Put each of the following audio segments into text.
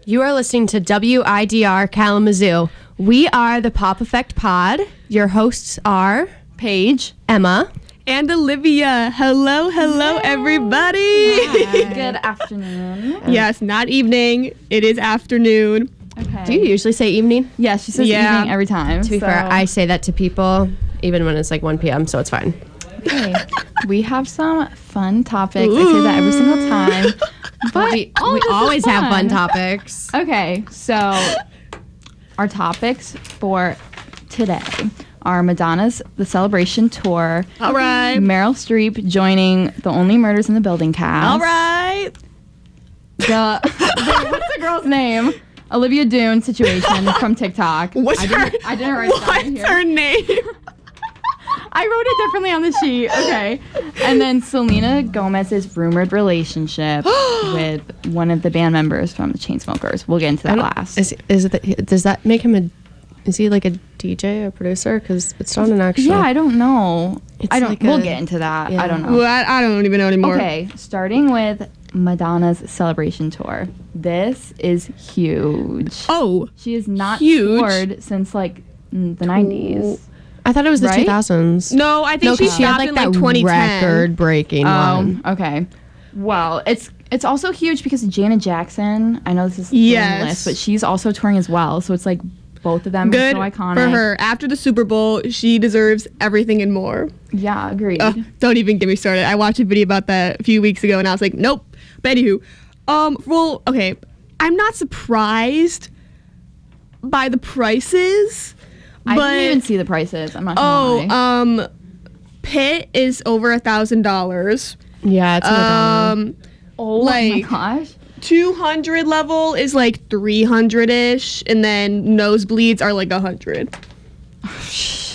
You are listening to WIDR Kalamazoo. We are the Pop Effect Pod. Your hosts are Paige, Emma, and Olivia. Hello, everybody. Hi. Good afternoon. Yes, not evening. It is afternoon. Okay. Do you usually say evening? Yeah, she says evening every time. To be fair, I say that to people even when it's like 1 p.m., so it's fine. Okay. We have some fun topics. I say that every single time. But we always have fun topics. Okay, so our topics for today are Madonna's The Celebration Tour. All right. Meryl Streep joining the Only Murders in the Building cast. All right. What's the girl's name? Olivia Doone situation from TikTok. I didn't write it down here. What's her name? I wrote it differently on the sheet. Okay. And then Selena Gomez's rumored relationship with one of the band members from the Chainsmokers. We'll get into that last. Does that make him is he like a DJ, a producer? Because it's not an actual. Yeah, I don't know. We'll get into that. Yeah. I don't know. Well, I don't even know anymore. Okay, starting with Madonna's Celebration Tour. This is huge. Oh. She has not huge. toured since like the 90s. I thought it was the Right? 2000s. No, I think she she had stopped like in that 2010. record-breaking one. Okay. Well, it's also huge because Janet Jackson, I know this is Yes. list, but she's also touring as well. So it's like both of them Good are so iconic. for her. After the Super Bowl, she deserves everything and more. Yeah, agreed. Don't even get me started. I watched a video about that a few weeks ago, and I was like, nope. But anywho, well, okay. I'm not surprised by the prices. I but, didn't even see the prices. I'm not gonna lie. Pit is over $1,000. Yeah, it's Madonna. Oh like, my gosh. 200 level is like 300-ish, and then nosebleeds are like 100.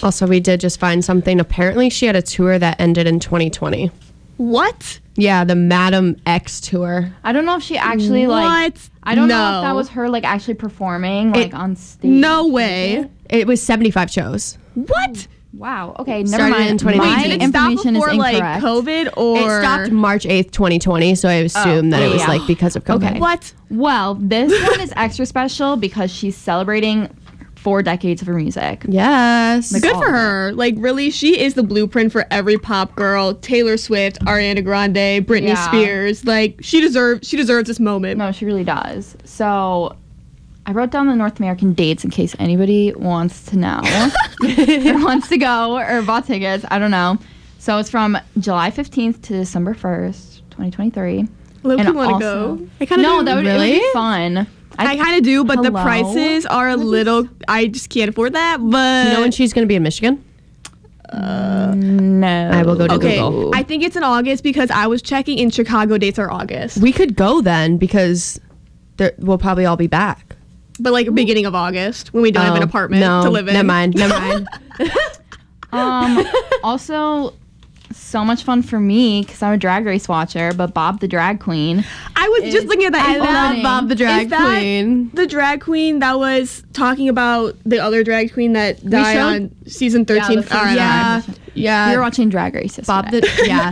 Also, we did just find something. Apparently, she had a tour that ended in 2020. What? Yeah, the Madam X tour. I don't know if she actually like. What? I don't know No. if that was her like actually performing like on stage. No way. It was 75 shows. What? Wow. Okay. Never Started mind. in 2019. My Did it stop information is before like incorrect. COVID or? It stopped March 8th, 2020, so I assume that it was yeah. like because of COVID. Okay. What? Well, this one is extra special because she's celebrating 4 decades of her music. Yes. Like, Good all for of it. her. Like, really, she is the blueprint for every pop girl. Taylor Swift, Ariana Grande, Britney Yeah. Spears. Like, she deserves this moment. No, she really does. So I wrote down the North American dates in case anybody wants to know or wants to go or bought tickets. I don't know. So it's from July 15th to December 1st, 2023. Low-key And want to also- go. I kind of No, do. that would, it would Really? be fun. I kind of do, but the Hello? prices are a little. I just can't afford that. But You know when she's going to be in Michigan? No. I will go to okay, Google. I think it's in August because I was checking in Chicago dates are August. We could go then because we'll probably all be back. But like beginning of August when we don't have an apartment no, to live in. Never mind. Also, so much fun for me because I'm a Drag Race watcher, but Bob the Drag Queen. I was just looking at that. I Is love that- Bob the Drag is that Queen. the drag queen that was talking about the other drag queen that died showed- on season 13? the All right, Yeah. Yeah. We were watching Drag Race yesterday. Bob the yeah.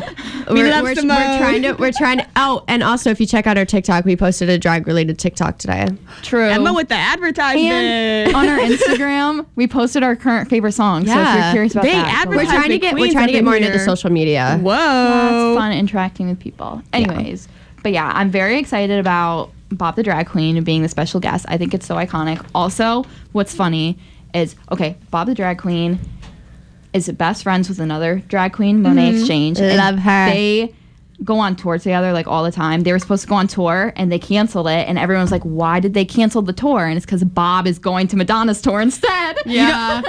love we're Simone. trying to oh, and also if you check out our TikTok, we posted a drag related TikTok today. True. Emma with the advertisement. And on our Instagram, we posted our current favorite song. So if Yeah. you're curious about They that, go advertise look. We're We're trying to get more into the here. social media. Whoa. It's fun interacting with people. Anyways, but yeah, I'm very excited about Bob the Drag Queen being the special guest. I think it's so iconic. Also, what's funny is, okay, Bob the Drag Queen is best friends with another drag queen, Monet Exchange. and Love her. They go on tour together like all the time. They were supposed to go on tour and they canceled it, and everyone's like, why did they cancel the tour? And it's because Bob is going to Madonna's tour instead. Yeah.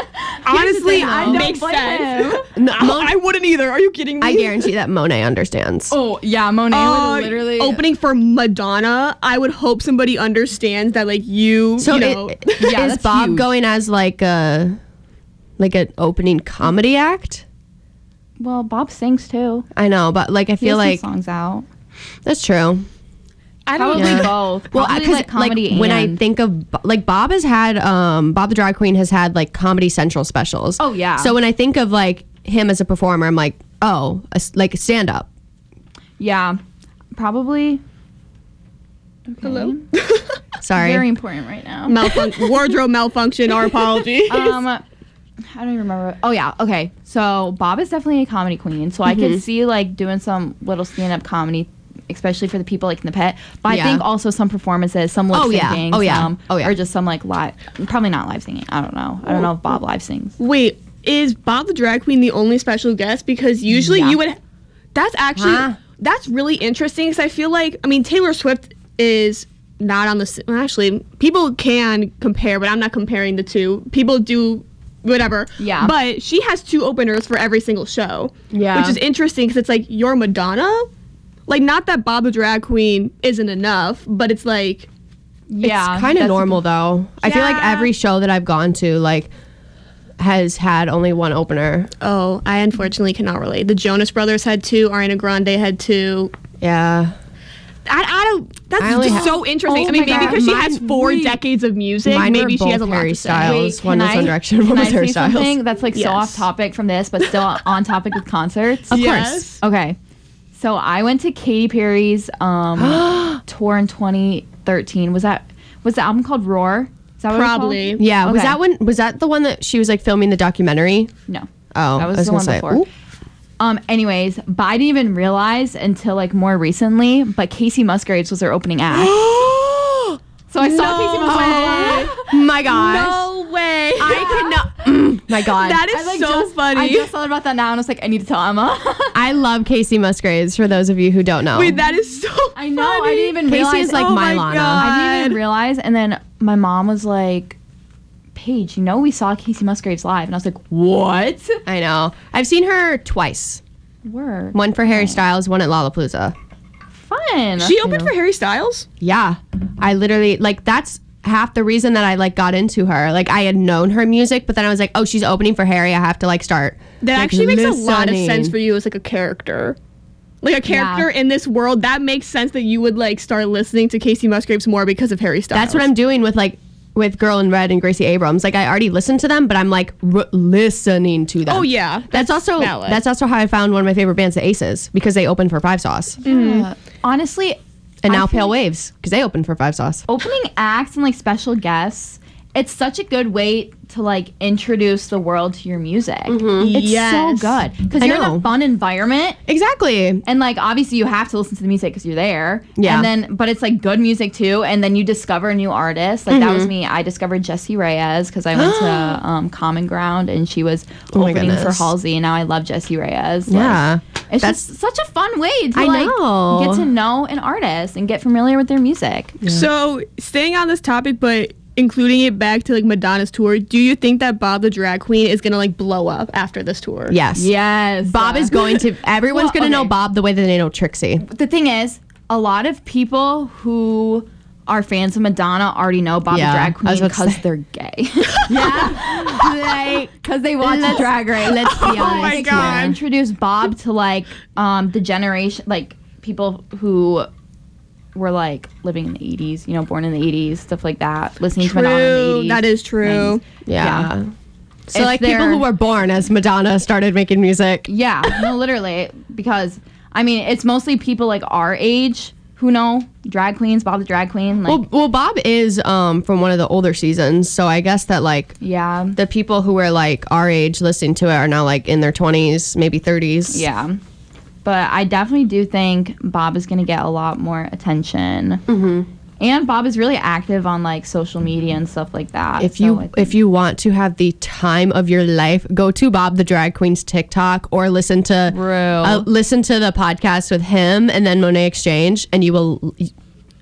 Honestly, I don't makes blame sense. him. No, I wouldn't either. Are you kidding me? I guarantee that Monet understands. Oh yeah, Monet would literally opening for Madonna. I would hope somebody understands that, like So you know. Yeah, is that's Bob huge. going as like an opening comedy act? Well, Bob sings too. I know, but like I He feel has some like songs out. that's true. I don't Probably Yeah. both. Well, Probably because like comedy when I and- think of like Bob has had Bob the Drag Queen has had like Comedy Central specials. Oh, yeah. So when I think of like him as a performer, I'm like, oh, like a stand up. Yeah, probably. Hello. Sorry. Very important right now. Wardrobe malfunction. Our apologies. I don't even remember. Oh yeah, okay. So Bob is definitely a comedy queen. So I could see like doing some little stand-up comedy, especially for the people like in the pit. But I think also some performances, some lip syncing, or just some like live. Probably not live singing. I don't know. I don't know if Bob live sings. Wait, is Bob the drag queen the only special guest? Because usually you would. That's actually that's really interesting because I feel like Taylor Swift is not on the. Well, actually, people can compare, but I'm not comparing the two. People do. Whatever. Yeah. But she has 2 openers for every single show. Yeah. Which is interesting because it's like, you're Madonna? Like, not that Bob the Drag Queen isn't enough, but it's like... Yeah. It's kind of normal, though. Yeah. I feel like every show that I've gone to, like, has had only 1 opener. Oh, I unfortunately cannot relate. The Jonas Brothers had 2. Ariana Grande had 2. Yeah. I don't. That's just so interesting. Maybe because she has 4 decades of music, maybe she has a lot Harry to Styles. say. One was One Direction, one was Harry Styles. Something that's like so off topic from this, but still on topic with concerts? Of course. Okay. So I went to Katy Perry's tour in 2013. Was the album called Roar? Is that what Probably. Yeah. Okay. Was that the one that she was like filming the documentary? No. Oh, that was the one before. Ooh. Anyways, but I didn't even realize until like more recently, but Casey Musgraves was their opening act. So I saw Casey Musgraves. Oh my gosh. No way. I cannot. My God. That is so funny. I just thought about that now and I was like, I need to tell Emma. I love Casey Musgraves, for those of you who don't know. Wait, that is so funny. I know. I didn't even realize. Casey is like my Lana. I didn't even realize. And then my mom was like, Paige, we saw Casey Musgraves live. And I was like, what? I know. I've seen her twice. Word. One for Harry Styles, one at Lollapalooza. Fun. She opened for Harry Styles? Yeah. I literally, like, that's half the reason that I, like, got into her. Like, I had known her music, but then I was like, oh, she's opening for Harry. I have to, like, start. That actually makes a lot of sense for you as, like, a character. Like, a character in this world. That makes sense that you would, like, start listening to Casey Musgraves more because of Harry Styles. That's what I'm doing with, like, with Girl in Red and Gracie Abrams. Like, I already listened to them, but I'm like listening to them. Oh yeah, that's also how I found one of my favorite bands, the Aces, because they opened for 5 Sauce. Honestly, and now Pale Waves, because they opened for 5 Sauce. Opening acts and like special guests, it's such a good way to like introduce the world to your music. It's so good because you're in a fun environment. Exactly. And like obviously you have to listen to the music because you're there. Yeah. And then but it's like good music too. And then you discover new artists. Like that was me. I discovered Jessie Reyez because I went to Common Ground and she was opening for Halsey. And now I love Jessie Reyez. Yeah. It's just such a fun way to get to know an artist and get familiar with their music. Yeah. So staying on this topic, but including it back to like Madonna's tour, do you think that Bob the Drag Queen is gonna like blow up after this tour? Yes. Bob is going to. Everyone's gonna know Bob the way that they know Trixie. The thing is, a lot of people who are fans of Madonna already know Bob the Drag Queen because they're gay. Because they watch the Drag Race. Let's be honest. Oh my God. Introduce Bob to like the generation, like people who were like living in the 80s, born in the 80s, stuff like that, listening to Madonna in the 80s. That is true. 90s. Yeah. So like people who were born as Madonna started making music. Yeah, no, literally, because I mean, it's mostly people like our age who know drag queens, Bob the Drag Queen. Like, well, Bob is from one of the older seasons, so I guess that like the people who were like our age listening to it are now like in their 20s, maybe 30s. Yeah. But I definitely do think Bob is going to get a lot more attention. Mm-hmm. And Bob is really active on like social media and stuff like that. If you want to have the time of your life, go to Bob the Drag Queen's TikTok or listen to the podcast with him and then Monet Exchange, and you will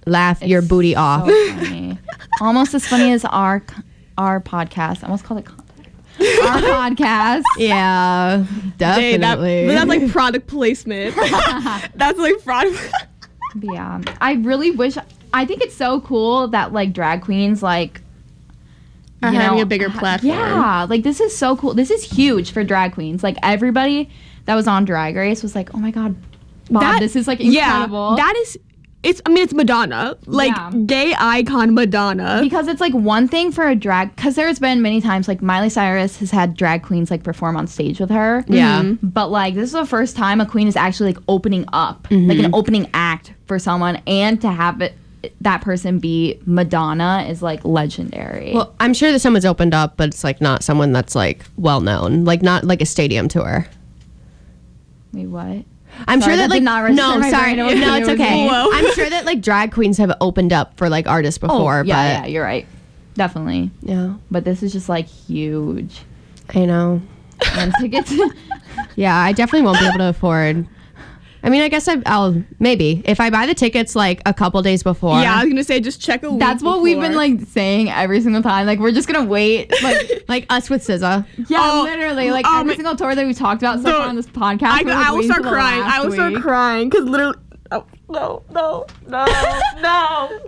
laugh your booty off. So funny. Almost as funny as our podcast. I almost called it our podcast. Yeah, definitely. That's like product placement. That's like product. Yeah, I really wish. I think it's so cool that like drag queens like are having a bigger platform. Yeah, like this is so cool. This is huge for drag queens. Like everybody that was on Drag Race was like, oh my God, Bob, this is like incredible. Yeah, that is. It's Madonna, like gay icon Madonna. Because it's like one thing for a drag, because there's been many times like Miley Cyrus has had drag queens like perform on stage with her. Yeah. Mm-hmm. But like this is the first time a queen is actually like opening up, like an opening act for someone, and to have it that person be Madonna is like legendary. Well, I'm sure that someone's opened up, but it's like not someone that's like well known, like not like a stadium tour. Wait, what? I'm sure that like no, it's okay. I'm sure that like drag queens have opened up for like artists before. Yeah, but you're right. Definitely. Yeah. But this is just like huge. I know. And tickets. Yeah, I definitely won't be able to afford. I mean, I guess I'll maybe if I buy the tickets like a couple days before. Yeah, I was gonna say just check a week. That's what we've been like saying every single time. Like we're just gonna wait. Like us with SZA. Yeah, literally. Like every single tour that we talked about so far on this podcast. I will start crying. I will start crying because literally. Oh, no.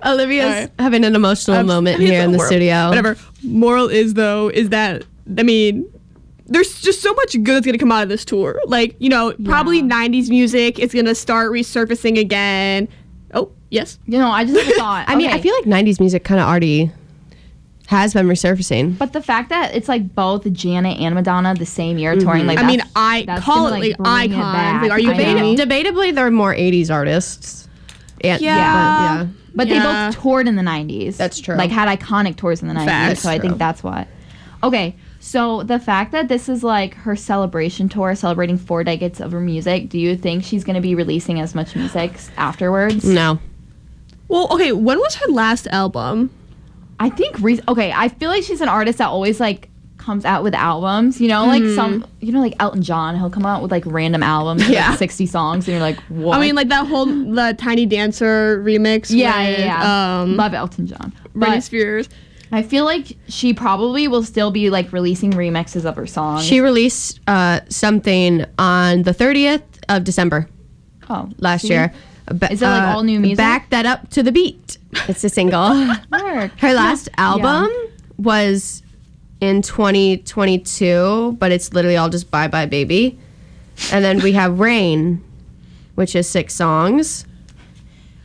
Olivia's having an emotional moment here in the studio. Whatever. Moral is though is that I mean. There's just so much good that's going to come out of this tour. Like, probably 90s music is going to start resurfacing again. Oh, yes. I just thought. I mean, I feel like 90s music kind of already has been resurfacing. But the fact that it's like both Janet and Madonna the same year touring, like I call it like icons. Like, are you kidding me? Debatably, they're more 80s artists. Yeah. But they both toured in the 90s. That's true. Like had iconic tours in the 90s. Facts. So I think that's what. Okay. So the fact that this is like her celebration tour, celebrating 4 decades of her music, do you think she's going to be releasing as much music afterwards? No. Well, okay, when was her last album? I think, I feel like she's an artist that always like comes out with albums, like some, like Elton John, he'll come out with like random albums, like 60 songs, and you're like, what? I mean, like the Tiny Dancer remix. Yeah. Love Elton John. Britney Spears. I feel like she probably will still be like releasing remixes of her songs. She released something on the 30th of December. Last year. Is it like all new music? Back That Up to the Beat. It's a single. Her last album was in 2022, but it's literally all just Bye Bye Baby. And then we have Rain, which is 6 songs.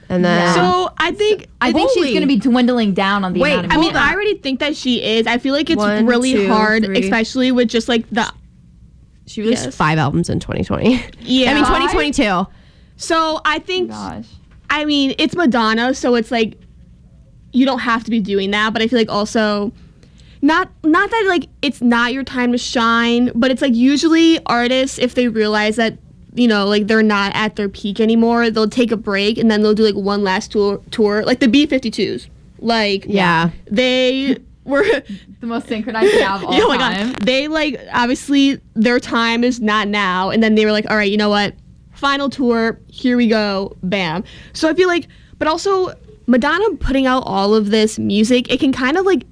And then, so I think she's going to be dwindling down on the amount of music. I already think that she is. I feel like it's really hard, especially with just like the. She released 5 albums in 2020. Yeah, I mean 2022. So I think. Gosh. I mean, it's Madonna, so it's like you don't have to be doing that. But I feel like also, not that like it's not your time to shine, but it's like usually artists, if they realize that. Like they're not at their peak anymore, they'll take a break and then they'll do like one last tour like the B-52s. Like, they were the most synchronized of all time. Oh my God. They like, obviously their time is not now. And then they were like, all right, you know what? Final tour, here we go, bam. So I feel like, but also Madonna putting out all of this music, it can kind of like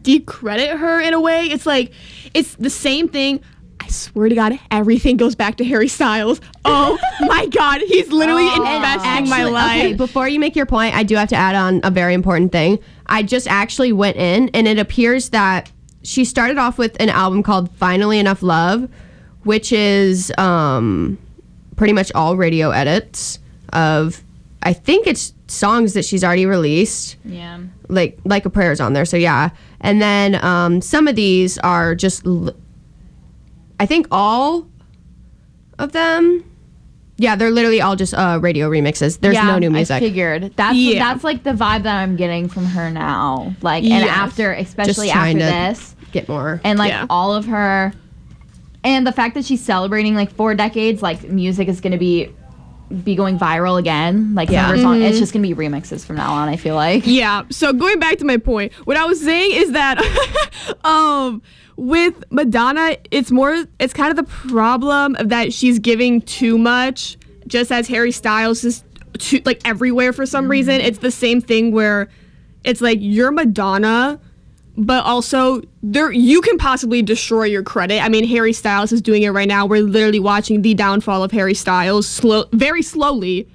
decredit her in a way. It's like, it's the same thing. I swear to God, everything goes back to Harry Styles. Oh my God, he's literally infesting my life. Okay, before you make your point, I do have to add on a very important thing. I just actually went in, and it appears that she started off with an album called Finally Enough Love, which is pretty much all radio edits of, I think it's songs that she's already released. Yeah. Like a Prayer's on there, so yeah. And then some of these are just... I think all of them, they're literally all just radio remixes. There's no new music. I figured. That's like the vibe that I'm getting from her now. Like, and after, especially after this. Get more. And like all of her, and the fact that she's celebrating like 4 decades, like music is going to be going viral again. Like some of her songs, it's just going to be remixes from now on, I feel like. Yeah. So going back to my point, what I was saying is that, with Madonna, it's kind of the problem of that she's giving too much, just as Harry Styles is like everywhere for some reason. It's the same thing where it's like you're Madonna, but also you can possibly destroy your credit. I mean, Harry Styles is doing it right now. We're literally watching the downfall of Harry Styles very slowly,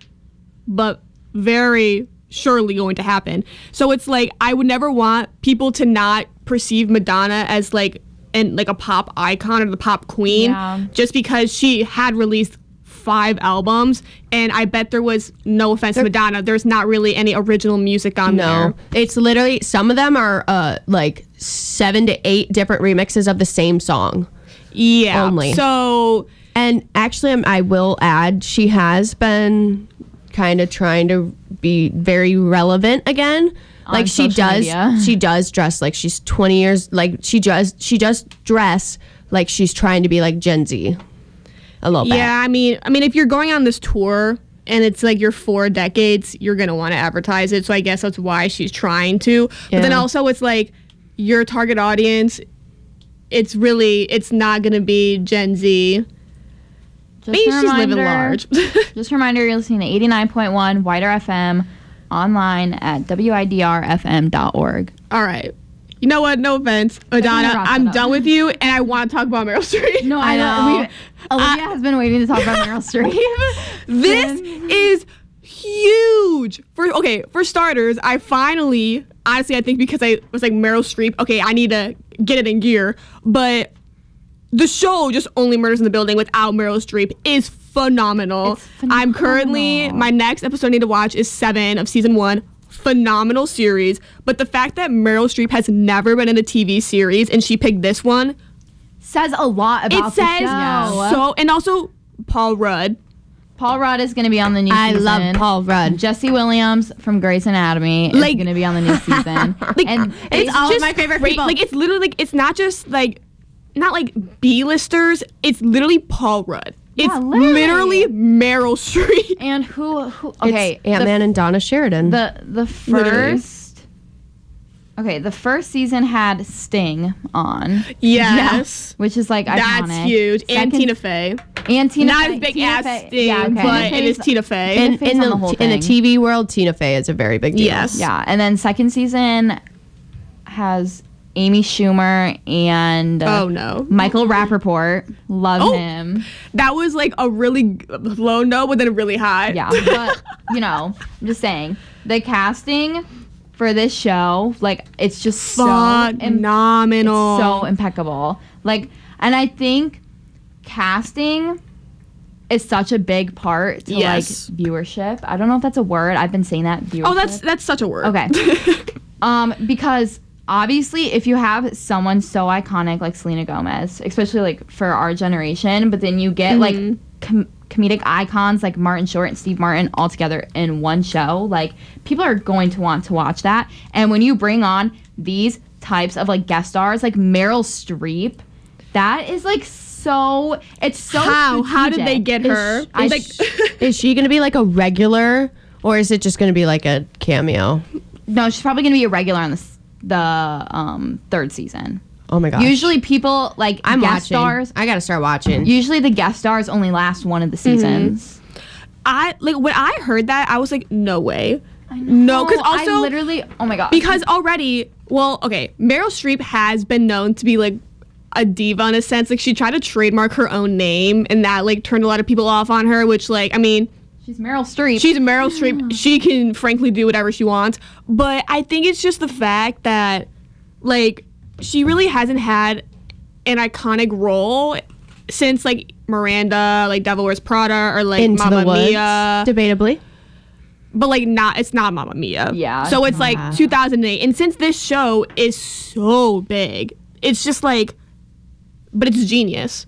but very surely going to happen. So it's like I would never want people to not perceive Madonna as like a pop icon or the pop queen just because she had released 5 albums, and I bet there was, no offense to Madonna, there's not really any original music on there. It's literally, some of them are like 7 to 8 different remixes of the same song. Yeah. Only. So, and actually I will add, she has been kind of trying to be very relevant again. Like she does dress like she's 20 years. Like she just dress like she's trying to be like Gen Z. A little bit. Yeah, I mean, if you're going on this tour and it's like your 4 decades, you're gonna want to advertise it. So I guess that's why she's trying to. But then also, it's like your target audience. It's not gonna be Gen Z. Maybe she's living large. Just a reminder, you're listening to 89.1 WIDR FM online at WIDRFM.org. All right. You know what? No offense, Adana. I'm done with you, and I want to talk about Meryl Streep. No, I know. Olivia has been waiting to talk about Meryl Streep. This is huge. For starters, I finally, honestly, I think because I was like, Meryl Streep, okay, I need to get it in gear. But the show, just Only Murders in the Building without Meryl Streep, is phenomenal. I'm currently, my next episode I need to watch is 7 of season 1. Phenomenal series. But the fact that Meryl Streep has never been in a TV series and she picked this one says a lot about the show. So, and also Paul Rudd. Paul Rudd is going to be on the new season. I love Paul Rudd. Jesse Williams from Grey's Anatomy is going to be on the new season. And it's all of my favorite people. Like, it's literally like, it's not just like, not like B-listers. It's literally Paul Rudd. It's literally Meryl Streep. And who okay, it's Ant-Man and Donna Sheridan. The first season had Sting on. Yes. Which is like iconic. That's huge. And Tina Fey. Not as big as Sting, but it is Tina Fey. In the TV world, Tina Fey is a very big deal. Yes. Yeah. And then second season has Amy Schumer and Michael Rappaport. Love him. That was like a really low note, but then really high. Yeah, but I'm just saying the casting for this show, like, it's just phenomenal, so impeccable. Like, and I think casting is such a big part to like viewership. I don't know if that's a word. I've been saying that. Viewership. Oh, that's such a word. Okay. Because obviously, if you have someone so iconic like Selena Gomez, especially like for our generation, but then you get like comedic icons like Martin Short and Steve Martin all together in one show, like, people are going to want to watch that. And when you bring on these types of like guest stars like Meryl Streep, that is like it's so how did they get her? Is she gonna be like a regular, or is it just gonna be like a cameo? No, she's probably gonna be a regular on the third season. Oh my gosh. Usually people like guest stars. I gotta start watching. Usually the guest stars only last one of the seasons. When I heard that, I was like, no way. I know. No, because also I literally, oh my god. Because already, Meryl Streep has been known to be like a diva in a sense. Like, she tried to trademark her own name, and that like turned a lot of people off on her, which, like, I mean, she's Meryl Streep. She's Meryl Streep. She can frankly do whatever she wants. But I think it's just the fact that, like, she really hasn't had an iconic role since, like, Miranda, like Devil Wears Prada, or like Into Mamma the Woods, Mia. debatably. But like, it's not Mamma Mia. Yeah. So it's like 2008. And since this show is so big, it's just like, but it's genius.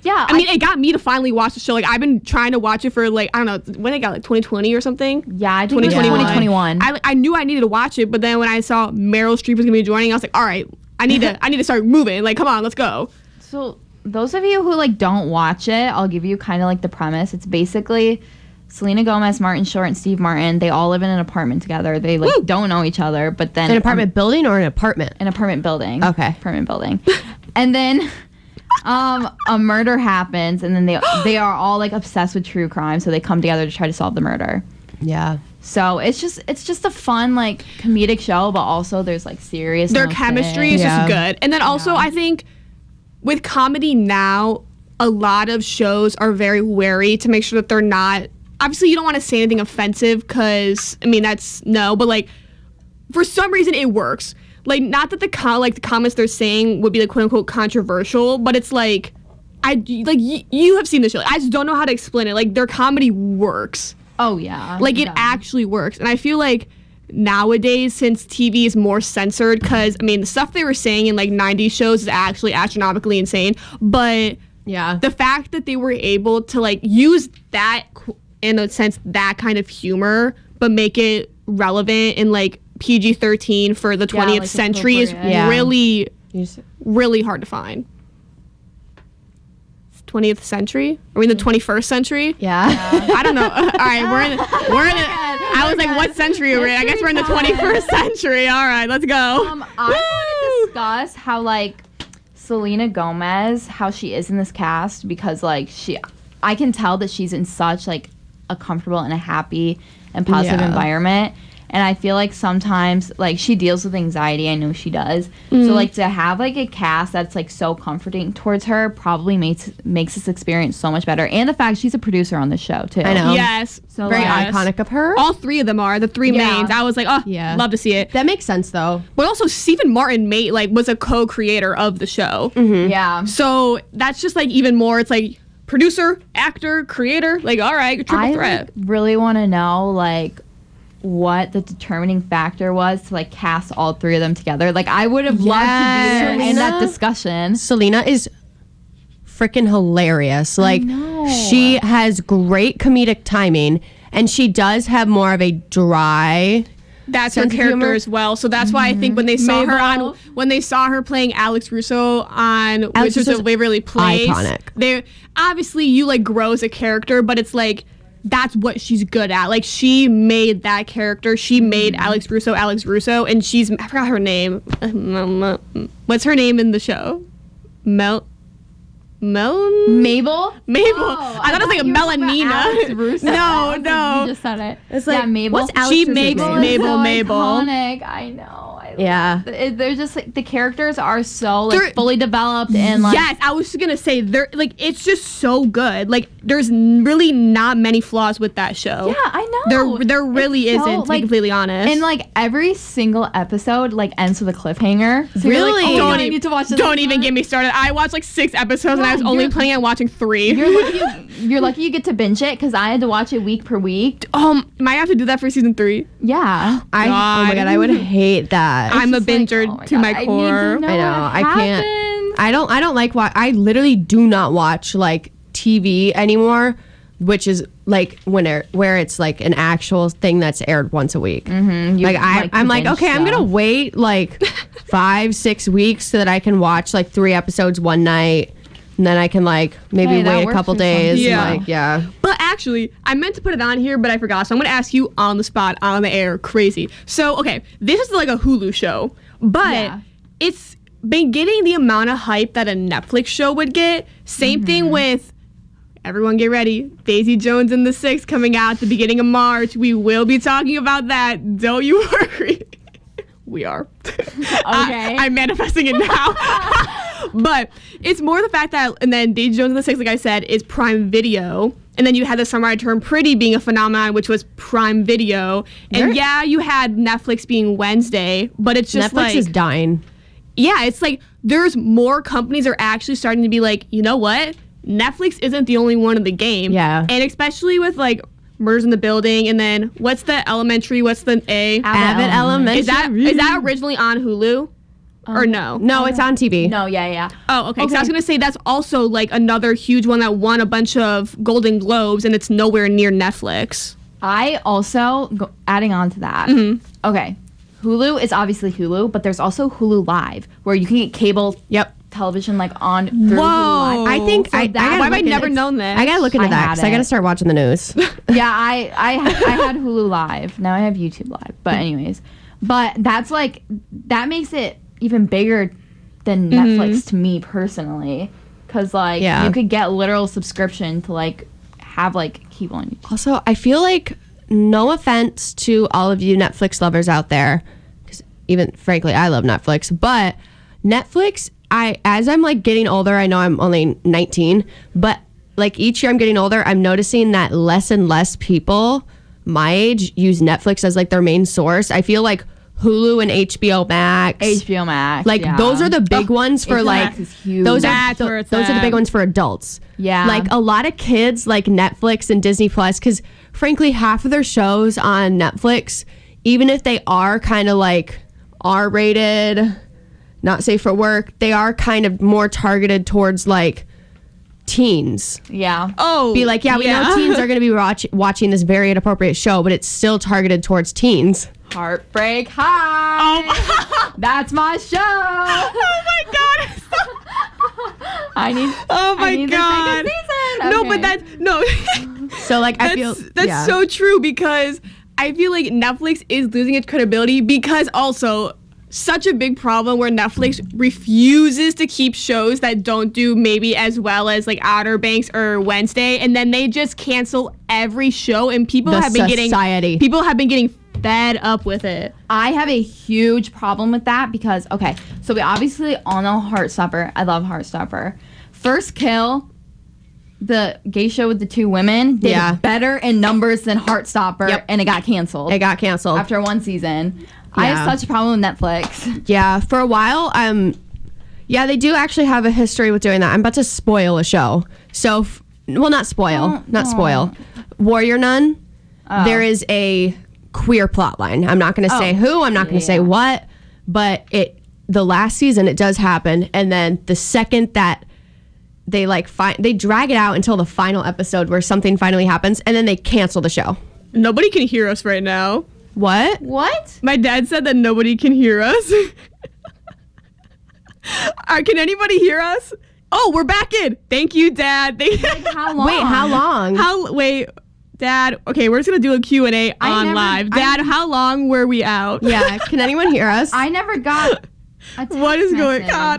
Yeah. I mean, it got me to finally watch the show. Like, I've been trying to watch it for, like, I don't know, when it got, like, 2020 or something? Yeah, I think 2021. I knew I needed to watch it, but then when I saw Meryl Streep was going to be joining, I was like, all right, I need to start moving. Like, come on, let's go. So, those of you who, like, don't watch it, I'll give you kind of, like, the premise. It's basically Selena Gomez, Martin Short, and Steve Martin. They all live in an apartment together. They, like, don't know each other, but then... An apartment building or an apartment? An apartment building. Okay. Apartment building. And then... a murder happens, and then they are all like obsessed with true crime, so they come together to try to solve the murder. Yeah. So it's just a fun, like, comedic show, but also there's like serious. Their chemistry is just good. And then also I think with comedy now, a lot of shows are very wary to make sure that they're not, obviously you don't want to say anything offensive, because I mean, but like, for some reason it works. Like, not that the comments they're saying would be, like, quote unquote controversial, but it's like, you have seen the show. I just don't know how to explain it. Like, their comedy works. Oh yeah. Like, it actually works. And I feel like nowadays, since TV is more censored, because I mean, the stuff they were saying in like 90s shows is actually astronomically insane. But yeah, the fact that they were able to like use that in a sense, that kind of humor, but make it relevant in like PG-13 for the 20th like century is really, really hard to find. 20th century? Are we in the 21st century? Yeah. I don't know. All right, we're in I was like, what century are we in? I guess we're in the 21st century. All right, let's go. I want to discuss how like Selena Gomez, how she is in this cast, because like I can tell that she's in such like a comfortable and a happy and positive environment. And I feel like sometimes, like, she deals with anxiety. I know she does. So, like, to have, like, a cast that's, like, so comforting towards her probably makes this experience so much better. And the fact she's a producer on the show, too. I know. Yes. So very iconic of her. All three of them are. The three mains. I was like, love to see it. That makes sense, though. But also, Stephen Martin was a co-creator of the show. Mm-hmm. Yeah. So, that's just, like, even more. It's, like, producer, actor, creator. Like, all right, triple threat. I really want to know, like, what the determining factor was to like cast all three of them together. Like I would have loved to be there in that discussion. Selena is freaking hilarious. Like she has great comedic timing, and she does have more of a dry. That's her character as well. So that's why I think when they saw her playing Alex Russo on Wizards of Waverly Place, iconic. Obviously you like grow as a character, but it's like that's what she's good at. Like she made that character. She made Alex Russo, and I forgot her name. What's her name in the show? Mabel? Oh, I thought it was like a Melanina. No. You just said it. It's like Mabel. What's Alex Mabel? Mabel. Iconic. I know. They're just like the characters are so like fully developed and like. Yes, I was gonna say they're like it's just so good. Like there's really not many flaws with that show. Yeah, I know. There really isn't. To be completely honest. And like every single episode like ends with a cliffhanger. So really? You're like, I need to watch this. Don't even get me started. I watched like 6 episodes and I was only planning on watching 3. You're lucky you get to binge it because I had to watch it week per week. Might have to do that for season 3. Yeah. Oh my god, I would hate that. I'm a binger to my core. I know. I can't. I don't like watch. I literally do not watch like TV anymore, which is like where it's like an actual thing that's aired once a week. Mm-hmm. Like I'm like, okay, I'm gonna wait like 5-6 weeks so that I can watch like 3 episodes one night. And then I can like maybe wait a couple days. Yeah. But actually, I meant to put it on here, but I forgot. So I'm going to ask you on the spot, on the air, crazy. So, okay, this is like a Hulu show, but it's been getting the amount of hype that a Netflix show would get. Same thing with, everyone get ready, Daisy Jones and the Six coming out at the beginning of March. We will be talking about that. Don't you worry. We are. Okay. I'm manifesting it now. But it's more the fact that, and then Daisy Jones and the Six, like I said, is Prime Video. And then you had The Summer I Turned Pretty being a phenomenon, which was Prime Video. And you had Netflix being Wednesday, but it's just Netflix is dying. Yeah, it's like there's more companies are actually starting to be like, you know what? Netflix isn't the only one in the game. Yeah. And especially with like Murders in the Building, and then what's the Elementary? What's the A? Abbott Elementary. Is that originally on Hulu? Or no? No, it's on TV. No, yeah. Oh, okay. So I was going to say that's also like another huge one that won a bunch of Golden Globes, and it's nowhere near Netflix. I also, adding on to that, okay, Hulu is obviously Hulu, but there's also Hulu Live, where you can get cable television like on through Hulu Live. I think why have I never known this? I gotta look into that because I gotta start watching the news. Yeah, I had Hulu Live. Now I have YouTube Live. But anyways, that's like, that makes it even bigger than Netflix to me personally, because like you could get literal subscription to like have like cable on YouTube. Also, I feel like, no offense to all of you Netflix lovers out there, because even frankly I love Netflix, but Netflix, as I'm like getting older, I know I'm only 19, but like each year I'm getting older, I'm noticing that less and less people my age use Netflix as like their main source. I feel like Hulu and HBO Max. Like those are the big ones for like those are the big ones for adults. Yeah. Like a lot of kids like Netflix and Disney Plus, because frankly half of their shows on Netflix, even if they are kind of like R-rated, not safe for work, they are kind of more targeted towards like teens. Yeah. Oh, Be like, we know teens are going to be watching this very inappropriate show, but it's still targeted towards teens. Heartbreak High. Oh. That's my show. Oh my god. I need. Oh my I need god. The second season. No, Okay. but that's no. So like I feel that's so true, because I feel like Netflix is losing its credibility, because also such a big problem where Netflix refuses to keep shows that don't do maybe as well as like Outer Banks or Wednesday, and then they just cancel every show, and people have been getting fed up with it. I have a huge problem with that because, okay, so we obviously all know Heartstopper. I love Heartstopper. First Kill, the gay show with the two women, did better in numbers than Heartstopper, and it got canceled. After one season. I have such a problem with Netflix. Yeah, for a while, they do actually have a history with doing that. I'm about to spoil a show. So, not spoil. Warrior Nun, there is a queer plot line. I'm not going to say who, I'm not going to say what, but the last season it does happen, and then the second that they they drag it out until the final episode where something finally happens, and then they cancel the show. Nobody can hear us right now. What? My dad said that nobody can hear us. Can anybody hear us? Oh, we're back in. Thank you, Dad. How long? Wait, how long? Wait, Dad. Okay, we're just going to do a Q&A on live. Dad, how long were we out? Yeah, can anyone hear us? I never got a text What is going message. on?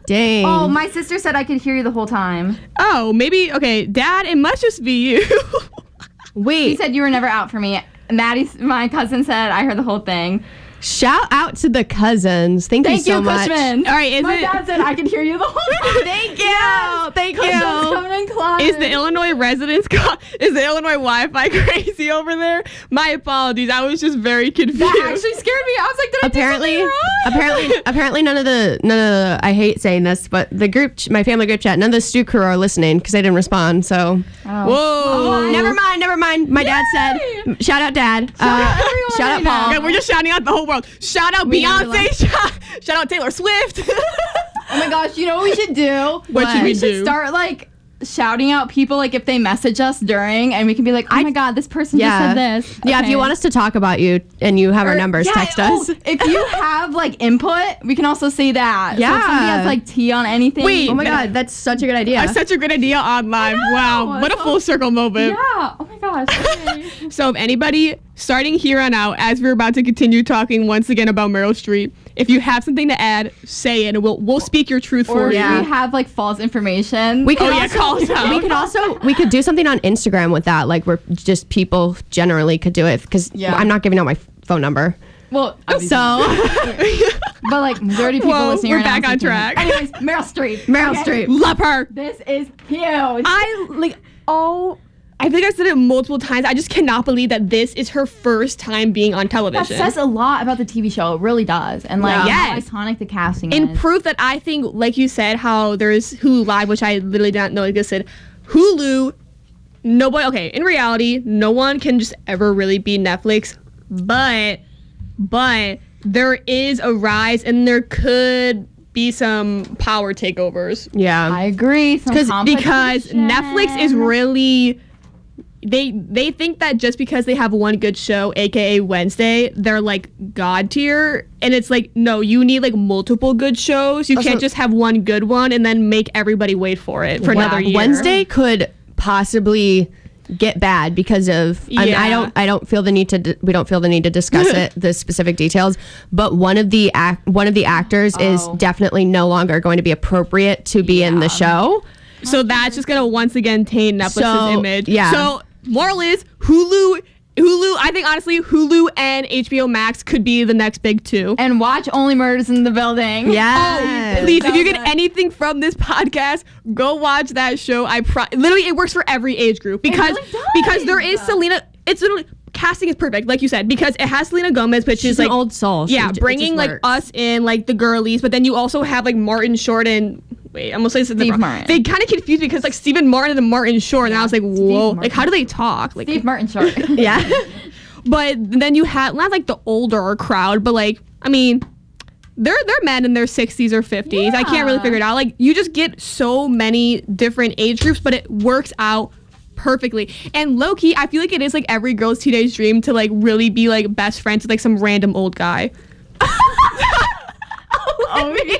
Dang. Oh, my sister said I could hear you the whole time. Oh, maybe, okay, Dad, it must just be you. Wait. He said you were never out for me. Maddie, my cousin, said I heard the whole thing. Shout out to the cousins. Thank you so much. Cushman. All right, My dad said I could hear you the whole time. Thank you. Thank you. Coming in closet. Is the Illinois is the Illinois Wi-Fi crazy over there? My apologies. I was just very confused. That actually scared me. I was like, did apparently, I do something wrong? apparently none of the I hate saying this, but the group, my family group chat, none of the Stu crew are listening because they didn't respond. So, Whoa. Never mind. My dad said, shout out Dad. Shout out Paul. Okay, we're just shouting out the whole world. Shout out Beyonce. Shout out Taylor Swift. Oh my gosh, you know what we should do? What should we should do? Start shouting out people if they message us during, and we can be like, oh my god, this person just said this. Yeah, if you want us to talk about you and you have our numbers, text us. If you have input, we can also say that. Yeah. So if somebody has tea on anything. Wait, oh my god, that's such a good idea. That's such a good idea on live. Wow, what a full circle moment. Yeah. Oh my gosh. Okay. So if anybody, starting here on out, as we're about to continue talking once again about Meryl Streep, if you have something to add, say it, and we'll speak your truth for you. Or we have false information. We could call us out. we could do something on Instagram with that, where just people generally could do it, because I'm not giving out my phone number. Well, so but majority of people listening we're right now back on track. Anyways, Meryl Streep. Streep, love her. This is huge. I think I've said it multiple times. I just cannot believe that this is her first time being on television. That says a lot about the TV show. It really does. And how Yes. iconic the casting is. And proof that I think, like you said, how there's Hulu Live, which I literally did not know existed. Hulu, nobody, okay, in reality, no one can just ever really be Netflix, but there is a rise and there could be some power takeovers. yeah, I agree. Because Netflix is really... They think that just because they have one good show, aka Wednesday, they're god tier, and it's no, you need multiple good shows. You can't just have one good one and then make everybody wait for it for another year. Wednesday could possibly get bad because of I don't feel the need to we don't feel the need to discuss the specific details, but one of the actors is definitely no longer going to be appropriate to be in the show. So that's just gonna once again taint Netflix's image. Yeah. So moral is Hulu. I think honestly Hulu and HBO Max could be the next big two. And watch Only Murders in the Building. Yeah. Please, if you get anything from this podcast, go watch that show. Literally, it works for every age group because there is Selena. It's literally casting is perfect, like you said, because it has Selena Gomez, which She's is an old soul. Bringing us in the girlies, but then you also have Martin Short and. Wait, I'm gonna say this Steve Martin. They kind of confused me because Stephen Martin and Martin Short, and I was whoa, how do they talk? Steve Martin Short. Yeah. But then you had not the older crowd, but they're men in their 60s or 50s. I can't really figure it out. Like, you just get so many different age groups, but it works out perfectly. And low-key, I feel like it is like every girl's teenage dream to like really be like best friends with like some random old guy. Anyway,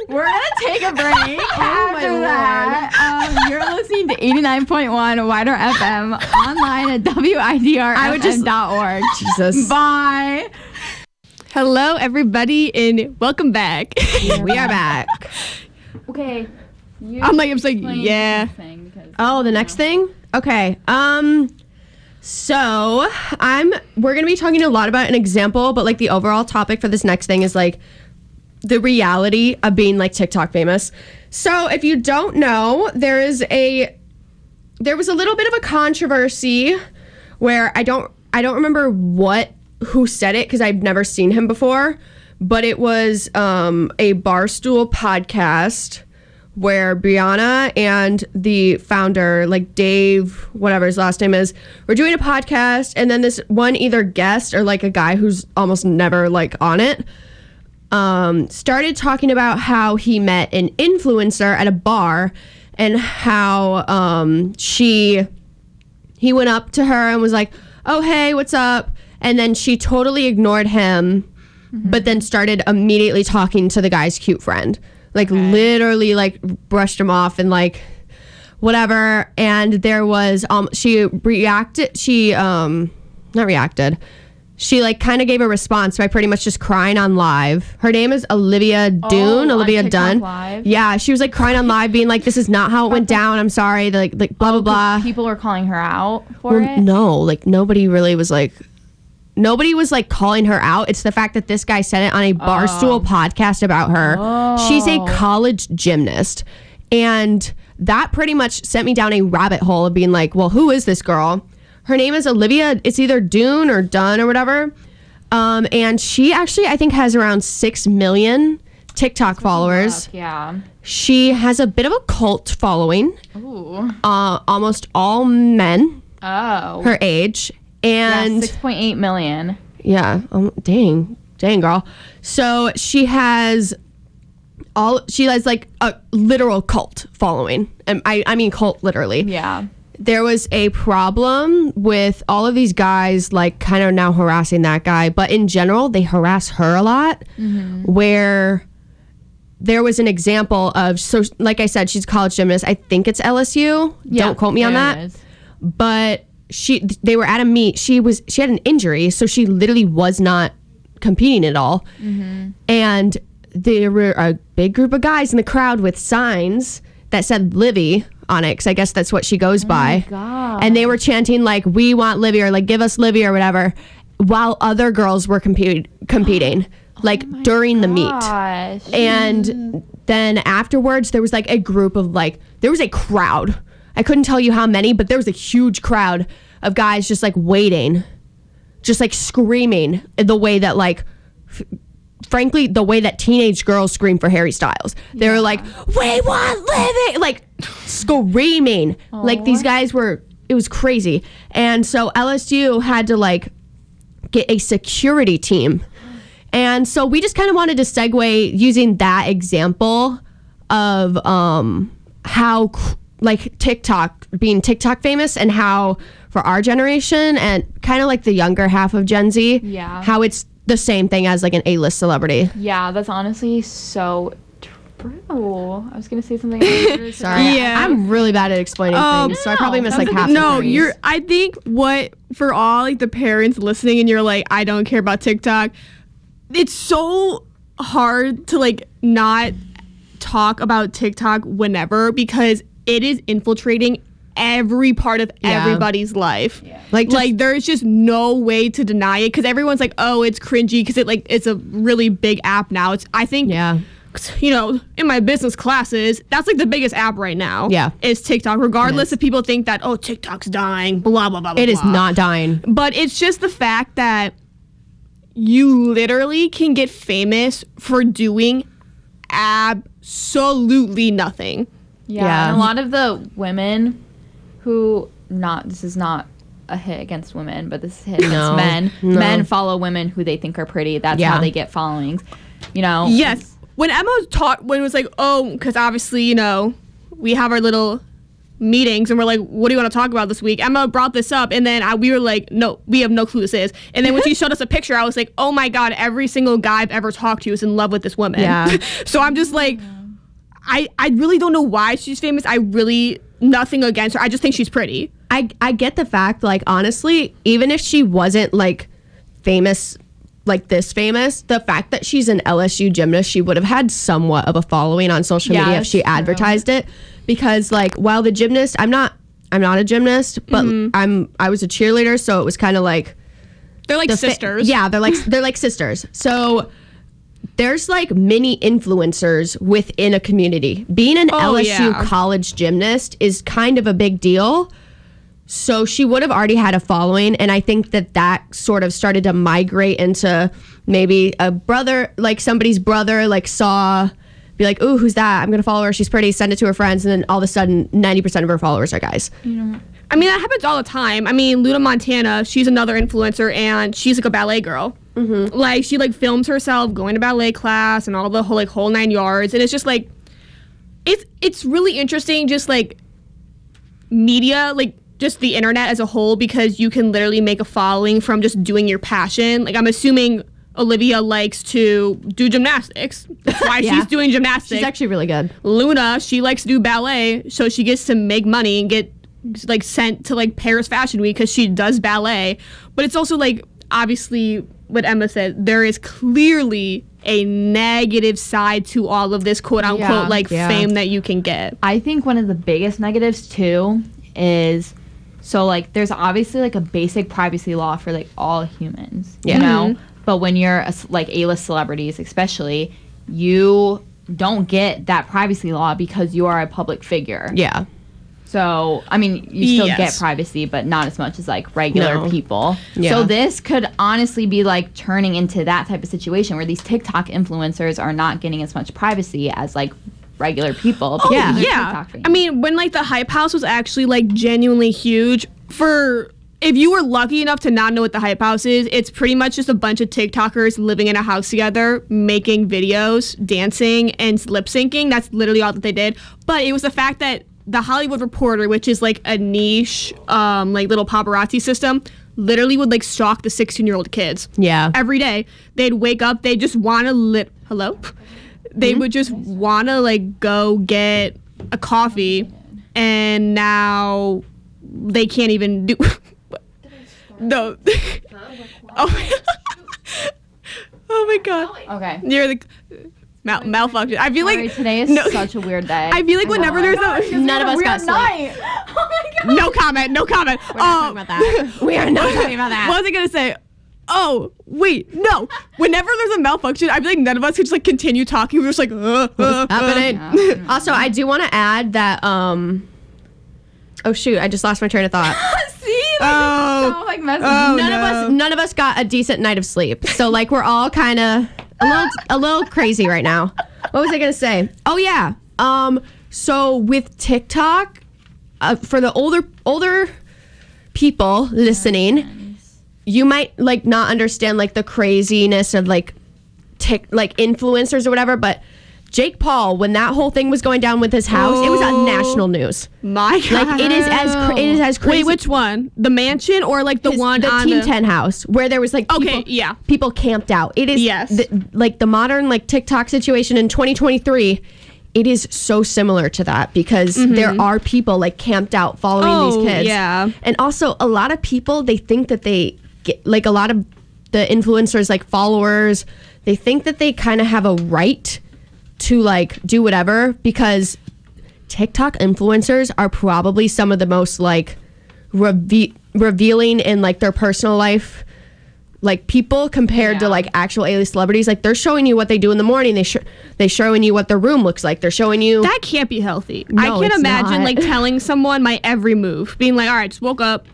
we're gonna take a break. After that, you're listening to 89.1 WIDR FM online at WIDRFM.org. Jesus. Bye. Hello, everybody, and welcome back. We are back. Okay. I'm like, yeah. Oh, the next thing? Okay. So we're going to be talking a lot about an example, but like the overall topic for this next thing is like the reality of being like TikTok famous. So if you don't know, there was a little bit of a controversy where I don't remember who said it because I've never seen him before, but it was a Barstool podcast where Brianna and the founder, like Dave, whatever his last name is, were doing a podcast, and then this one either guest or like a guy who's almost never like on it, started talking about how he met an influencer at a bar and how he went up to her and was like, oh, hey, what's up? And then she totally ignored him, but then started immediately talking to the guy's cute friend. Like literally like brushed him off and like whatever. And there was, she like kind of gave a response by pretty much just crying on live. Her name is Olivia Dunn. Olivia Dunn. Live? Yeah, she was like crying on live, being like, "This is not how it went down. I'm sorry." Like blah blah blah. People were calling her out for it. No, like nobody was like calling her out. It's the fact that this guy said it on a Barstool podcast about her. She's a college gymnast, and that pretty much sent me down a rabbit hole of being like, well, who is this girl? Her name is Olivia. It's either Dunn or Dunn or whatever. And she actually, I think, has around 6 million TikTok followers. Yeah. She has a bit of a cult following. Ooh. Almost all men her age. And 6.8 million. Yeah. Dang, girl. So she has like a literal cult following. And I mean cult literally. Yeah. There was a problem with all of these guys like kind of now harassing that guy, but in general they harass her a lot. Where there was an example of, so like I said, she's a college gymnast. I think it's LSU. Yeah, don't quote me on that. But they were at a meet. She had an injury, so she literally was not competing at all. And there were a big group of guys in the crowd with signs that said Livy on it, because I guess that's what she goes by. And they were chanting like, "We want Livy," or like, "Give us Livy," or whatever, while other girls were competing like during the meet. And then afterwards there was like a group of like, there was a crowd. I couldn't tell you how many, but there was a huge crowd of guys just like waiting, just like screaming the way that like, frankly, the way that teenage girls scream for Harry Styles. They were like, "We want Livy!" Like screaming. Like these guys were, it was crazy. And so LSU had to like get a security team. And so we just kind of wanted to segue using that example of how like TikTok, being TikTok famous, and how for our generation and kind of like the younger half of Gen Z, how it's the same thing as like an A-list celebrity. Yeah, that's honestly so true. I was gonna say something. Sorry. Yeah. I'm really bad at explaining things, so I probably missed like half. No, I think for all like the parents listening, and you're like, I don't care about TikTok. It's so hard to like not talk about TikTok whenever, because it is infiltrating every part of everybody's life. Like there's just no way to deny it, because everyone's like, oh, it's cringy because it's a really big app now. I think you know, in my business classes, that's like the biggest app right now. Is TikTok, regardless if people think that, oh, TikTok's dying, blah blah blah blah. It is not dying, but it's just the fact that you literally can get famous for doing absolutely nothing. And a lot of the women who, this is not a hit against women, but this is a hit against men. No. Men follow women who they think are pretty. That's how they get followings. You know? Yes. When Emma when it was like, oh, because obviously, you know, we have our little meetings and we're like, what do you want to talk about this week? Emma brought this up and then we were like, no, we have no clue this is. And then when she showed us a picture, I was like, oh my God, every single guy I've ever talked to is in love with this woman. Yeah. So I'm just like, I really don't know why she's famous. Nothing against her. I just think she's pretty. I get the fact, like, honestly, even if she wasn't like famous, like this famous, the fact that she's an LSU gymnast, she would have had somewhat of a following on social media if she advertised it. Because like, while the gymnast, I'm not a gymnast, but I was a cheerleader, so it was kind of like they're like sisters. They're like sisters. So there's like mini influencers within a community. Being an LSU college gymnast is kind of a big deal. So she would have already had a following, and I think that sort of started to migrate into maybe a brother, like somebody's brother, like be like, ooh, who's that? I'm gonna follow her. She's pretty. Send it to her friends, and then all of a sudden, 90% of her followers are guys. I mean, that happens all the time. I mean, Luna Montana, she's another influencer, and she's like a ballet girl. Like she like films herself going to ballet class and all the whole 9 yards, and it's just like, it's really interesting, just like media, like just the internet as a whole, because you can literally make a following from just doing your passion. Like I'm assuming Olivia likes to do gymnastics. That's why she's doing gymnastics. She's actually really good. Luna, she likes to do ballet, so she gets to make money and get like sent to like Paris Fashion Week because she does ballet. But it's also like, obviously, what Emma said, there is clearly a negative side to all of this quote unquote fame that you can get. I think one of the biggest negatives too is, so like there's obviously like a basic privacy law for like all humans, you know? But when you're like A-list celebrities especially, you don't get that privacy law because you are a public figure. Yeah. So, I mean, you still get privacy, but not as much as like regular people. Yeah. So this could honestly be like turning into that type of situation where these TikTok influencers are not getting as much privacy as like regular people. I mean, when like the Hype House was actually like genuinely huge, if you were lucky enough to not know what the Hype House is, it's pretty much just a bunch of TikTokers living in a house together, making videos, dancing, and lip syncing. That's literally all that they did. But it was the fact that the Hollywood Reporter, which is like a niche, like little paparazzi system, literally would like stalk the 16-year-old kids. Yeah. Every day. They'd wake up, they just want to They would just want to like go get a coffee, and now they can't even do... No. Oh my God. Okay. You're the malfunction. I feel like today is such a weird day. I feel like whenever there's none of us got sleep. Oh my God. No comment. We're not talking about that. We are not talking about that. What was I gonna say? Oh wait, no. Whenever there's a malfunction, I feel like none of us could just like continue talking. We're just like, what's happening? Also, I do want to add that. Oh shoot! I just lost my train of thought. None of us got a decent night of sleep. So like we're all kind of a little crazy right now. What was I gonna say? Oh yeah. So with TikTok, for the older people listening, you might like not understand like the craziness of like influencers or whatever, but Jake Paul, when that whole thing was going down with his house, it was on national news. My God. Like it is as crazy. Wait, which one? The mansion or like the Team 10 house where there was like people camped out. It is like the modern like TikTok situation in 2023. It is so similar to that because there are people like camped out following these kids. Yeah. And also a lot of people, they think that they get like a lot of the influencers like followers, they think that they kind of have a right to like do whatever because TikTok influencers are probably some of the most like revealing in like their personal life like people compared to like actual A-list celebrities. Like they're showing you what they do in the morning. They showing you what their room looks like. They're showing you. That can't be healthy. No, I can't imagine like telling someone my every move, being like, all right, just woke up,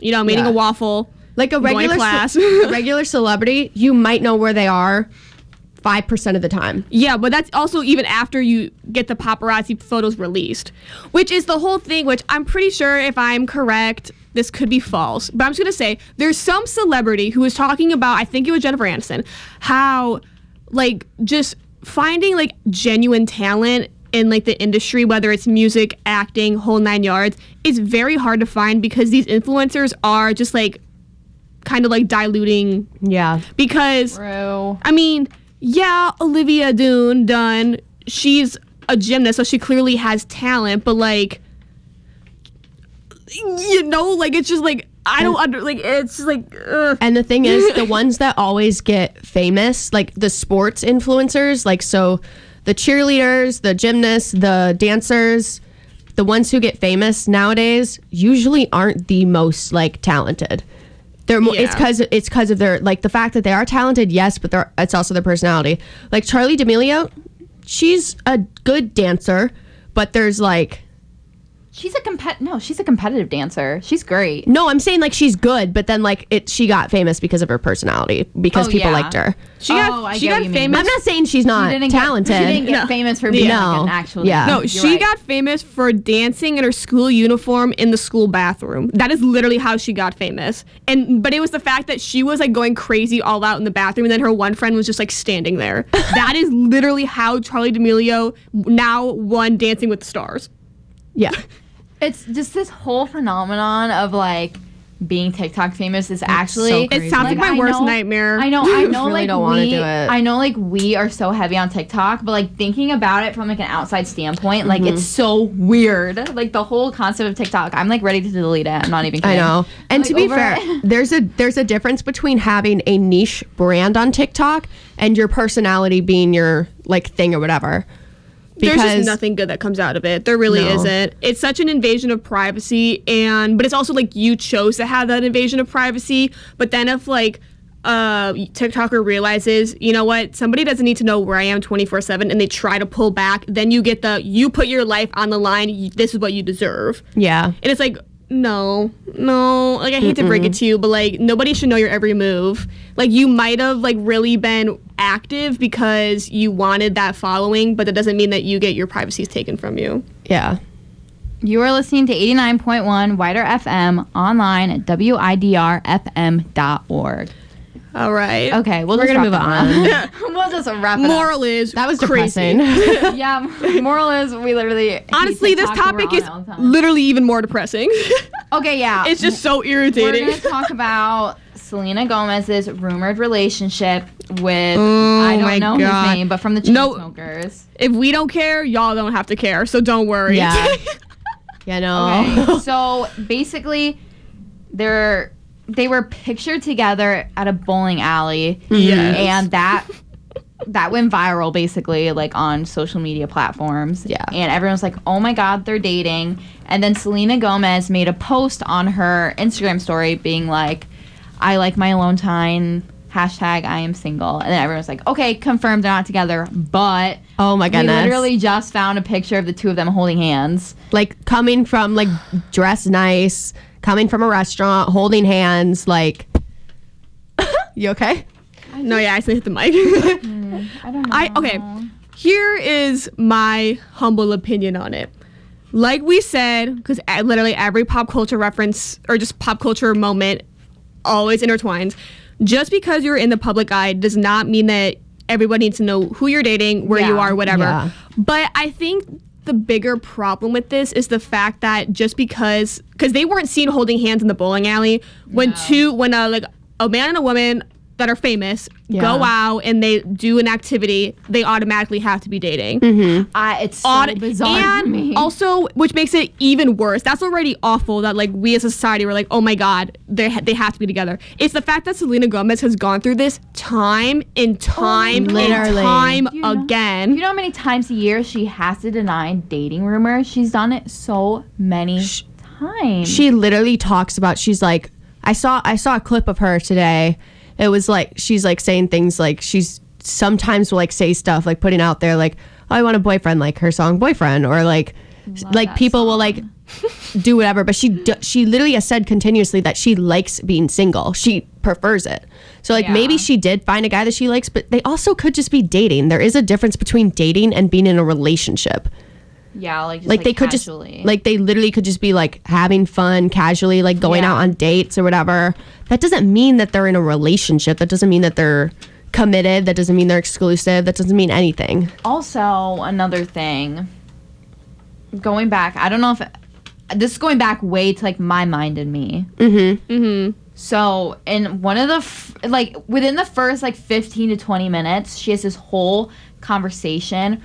you know, I'm eating a waffle. Like a regular class. a regular celebrity, you might know where they are 5% of the time. Yeah, but that's also even after you get the paparazzi photos released, which is the whole thing, which I'm pretty sure, if I'm correct, this could be false, but I'm just going to say there's some celebrity who was talking about, I think it was Jennifer Aniston, how like just finding like genuine talent in like the industry, whether it's music, acting, whole 9 yards, is very hard to find because these influencers are just like kind of like diluting. Yeah. Because, True. I mean, yeah, Olivia Dunn, she's a gymnast, so she clearly has talent, but like, you know, like it's just like I don't it's just like ugh. And the thing is, the ones that always get famous, like the sports influencers, like so the cheerleaders, the gymnasts, the dancers, the ones who get famous nowadays usually aren't the most like talented. They're it's because of their like the fact that they are talented, yes, but it's also their personality. Like Charli D'Amelio, she's a good dancer, but there's like She's a competitive dancer. She's great. no, I'm saying like she's good, but then like she got famous because of her personality because people liked her. She got famous. I'm not saying she's not talented. She didn't get famous for being like an actual dancer. No, she got famous for dancing in her school uniform in the school bathroom. That is literally how she got famous. But it was the fact that she was like going crazy all out in the bathroom, and then her one friend was just like standing there. That is literally how Charli D'Amelio now won Dancing with the Stars. Yeah. It's just this whole phenomenon of like being TikTok famous is actually so crazy. It sounds like my worst nightmare. I know really like don't want to do it. I know like we are so heavy on TikTok, but like thinking about it from like an outside standpoint, like it's so weird. Like the whole concept of TikTok, I'm like ready to delete it. I'm not even kidding. I know. And like, to be fair, there's a difference between having a niche brand on TikTok and your personality being your like thing or whatever. There's just nothing good that comes out of it. There really isn't. It's such an invasion of privacy, but it's also like you chose to have that invasion of privacy. But then if like TikToker realizes, you know what, somebody doesn't need to know where I am 24/7, and they try to pull back, then you get you put your life on the line. This is what you deserve. Yeah. And it's like, no, like I hate to break it to you, but like nobody should know your every move. Like you might have like really been active because you wanted that following, but that doesn't mean that you get your privacies taken from you. Yeah. You are listening to 89.1 WIDR FM online at WIDRFM.org. All right. Okay, we're gonna move on. We'll just wrap it up. Moral is that was crazy. depressing. Yeah, moral is we literally honestly this topic is literally even more depressing. Okay, yeah. It's just so irritating. We're gonna talk about Selena Gomez's rumored relationship with I don't know his name, but from the Chainsmokers. If we don't care, y'all don't have to care, so don't worry. Yeah. Yeah, no. Okay, so basically they were pictured together at a bowling alley. Yes. And that went viral basically like on social media platforms. Yeah. And everyone's like, oh my God, they're dating. And then Selena Gomez made a post on her Instagram story being like, I like my alone time, # I am single. And then everyone's like, okay, confirmed they're not together. But oh my goodness. we literally just found a picture of the two of them holding hands. Like coming from like dressed nice, coming from a restaurant, holding hands, like you okay? No, yeah, I just hit the mic. I don't know. Okay, here is my humble opinion on it. Like we said, because literally every pop culture reference or just pop culture moment always intertwines. Just because you're in the public eye does not mean that everybody needs to know who you're dating, where you are, whatever. Yeah. But I think the bigger problem with this is the fact that just because they weren't seen holding hands in the bowling alley, when a man and a woman that are famous go out and they do an activity, they automatically have to be dating. Mm-hmm. It's so bizarre to me. And also, which makes it even worse, that's already awful that like we as a society were like, oh my God, they have to be together. It's the fact that Selena Gomez has gone through this time and time again. You know how many times a year she has to deny dating rumors? She's done it so many times. She literally talks about, she's like, I saw a clip of her today. It was like, she's like saying things like, she's sometimes will like say stuff like putting out there like, oh, I want a boyfriend, like her song Boyfriend, or like people will like do whatever. But she literally has said continuously that she likes being single. She prefers it. So like maybe she did find a guy that she likes, but they also could just be dating. There is a difference between dating and being in a relationship. Yeah, like they could casually. just like they literally could just be like having fun casually, like going out on dates or whatever. That doesn't mean that they're in a relationship. That doesn't mean that they're committed. That doesn't mean they're exclusive. That doesn't mean anything. Also, another thing, going back, I don't know if this is going back way to like My Mind and Me. So in one of the like within the first like 15 to 20 minutes, she has this whole conversation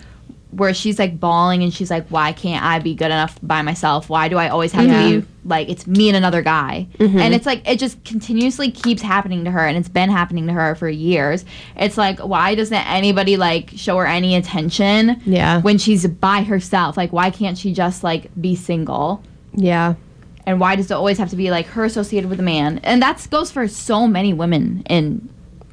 where she's like bawling and she's like, why can't I be good enough by myself? Why do I always have to be like, it's me and another guy? And it's like, it just continuously keeps happening to her, and it's been happening to her for years. It's like, why doesn't anybody like show her any attention when she's by herself? Like, why can't she just like be single? Yeah. And why does it always have to be like her associated with a man? And that goes for so many women in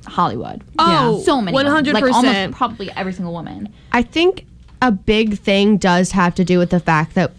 Hollywood. Oh, so many 100%. women. Like almost probably every single woman. I think a big thing does have to do with the fact that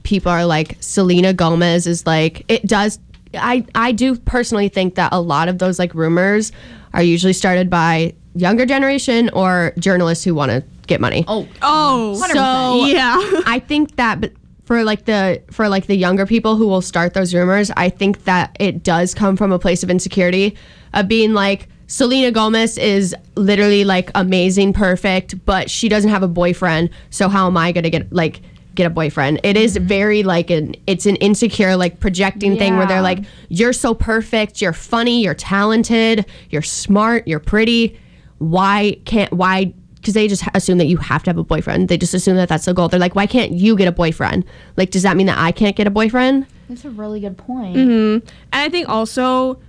people are like, Selena Gomez is like, it does. I do personally think that a lot of those like rumors are usually started by younger generation or journalists who want to get money. Oh, 100%. So yeah. I think that for the younger people who will start those rumors, I think that it does come from a place of insecurity of being like, Selena Gomez is literally like amazing, perfect, but she doesn't have a boyfriend. So how am I gonna get a boyfriend? It is very like it's an insecure like projecting thing where they're like, you're so perfect, you're funny, you're talented, you're smart, you're pretty. Why? Because they just assume that you have to have a boyfriend. They just assume that that's the goal. They're like, why can't you get a boyfriend? Like, does that mean that I can't get a boyfriend? That's a really good point. And I think also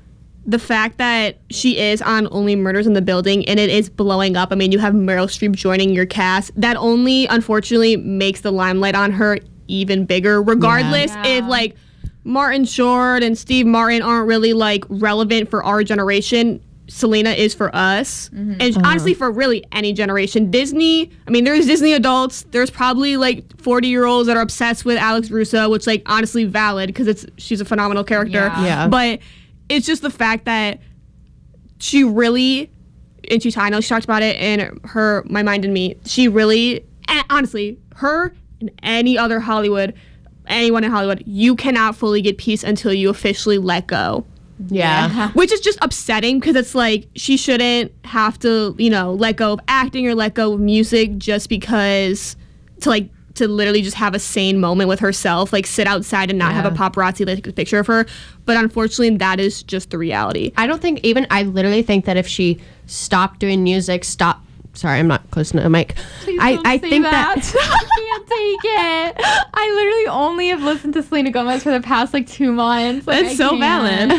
the fact that she is on Only Murders in the Building and it is blowing up. I mean, you have Meryl Streep joining your cast. That only, unfortunately, makes the limelight on her even bigger. Regardless if, like, Martin Short and Steve Martin aren't really, like, relevant for our generation, Selena is for us. And honestly, for really any generation. Disney, I mean, there's Disney adults. There's probably, like, 40-year-olds that are obsessed with Alex Russo, which, like, honestly valid because she's a phenomenal character. Yeah. But it's just the fact that she really, and I know she talked about it in her My Mind and Me, she really, honestly, her and anyone in Hollywood, you cannot fully get peace until you officially let go. Yeah. Which is just upsetting because it's like she shouldn't have to, let go of acting or let go of music just because to literally just have a sane moment with herself, like sit outside and not have a paparazzi take a picture of her. But unfortunately, that is just the reality. I literally think that if she stopped doing music, sorry, I'm not close to the mic. I think that I can't take it. I literally only have listened to Selena Gomez for the past like 2 months. Like, That's so valid.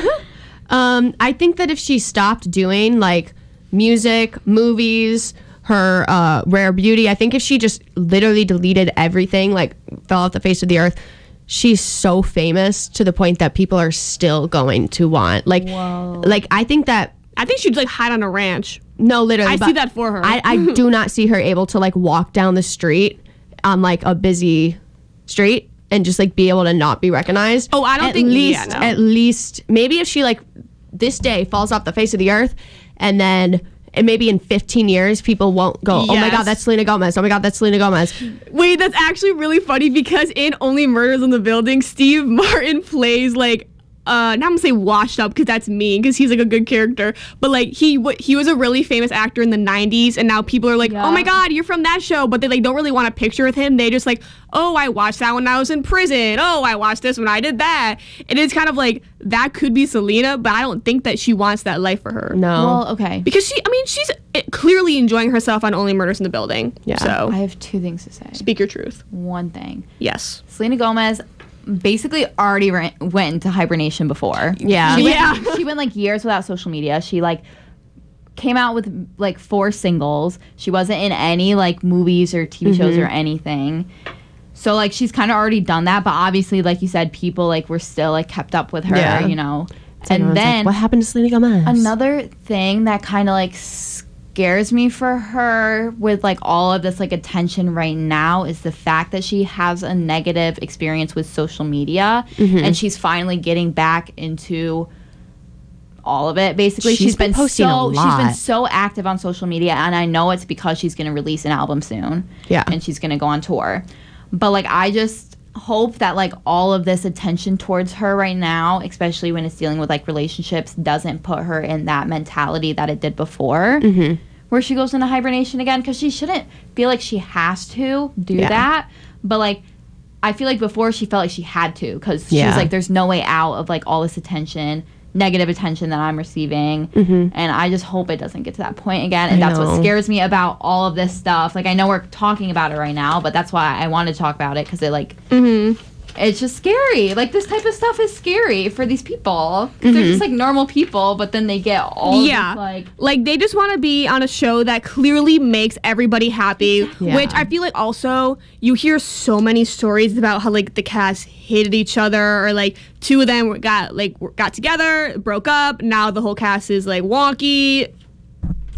I think that if she stopped doing like music, movies, her Rare Beauty, I think if she just literally deleted everything, like fell off the face of the earth, she's so famous to the point that people are still going to want I think she'd like hide on a ranch. No, literally. I see that for her. I do not see her able to like walk down the street on like a busy street and just like be able to not be recognized. Oh, I don't think at least maybe if she like this day falls off the face of the earth and then maybe in 15 years people won't go, oh my god, that's Selena Gomez. Oh my god, that's Selena Gomez. Wait, that's actually really funny because in Only Murders in the Building, Steve Martin plays like now I'm gonna say washed up because that's mean because he's like a good character, but like he was a really famous actor in the 90s and now people are like, oh my god, you're from that show, but they like don't really want a picture with him. They just like, oh, I watched that when I was in prison. Oh, I watched this when I did that. And it's kind of like that could be Selena, but I don't think that she wants that life for her. No. Well, okay. Because she's clearly enjoying herself on Only Murders in the Building. Yeah. So I have 2 things to say. Speak your truth. One thing. Yes. Selena Gomez basically already went into hibernation before. Yeah. She went like years without social media. She like came out with like 4 singles. She wasn't in any like movies or TV shows or anything. So like she's kind of already done that, but obviously like you said, people like were still like kept up with her, And then like, what happened to Selena Gomez? Another thing that kind of like scares me for her with like all of this like attention right now is the fact that she has a negative experience with social media and she's finally getting back into all of it. Basically, she's been posting a lot. She's been so active on social media, and I know it's because she's going to release an album soon. Yeah. And she's going to go on tour. But like, I just hope that like all of this attention towards her right now, especially when it's dealing with like relationships, doesn't put her in that mentality that it did before. Mm-hmm. Where she goes into hibernation again, because she shouldn't feel like she has to do that. But like, I feel like before she felt like she had to, because she was like, there's no way out of like all this attention, negative attention that I'm receiving. And I just hope it doesn't get to that point again. And that's what scares me about all of this stuff. Like, I know we're talking about it right now, but that's why I wanted to talk about it, because it like, it's just scary. Like, this type of stuff is scary for these people. They're just like normal people, but then they get all this, like they just want to be on a show that clearly makes everybody happy. Which I feel like also you hear so many stories about how like the cast hated each other, or like two of them got together, broke up. Now the whole cast is like wonky.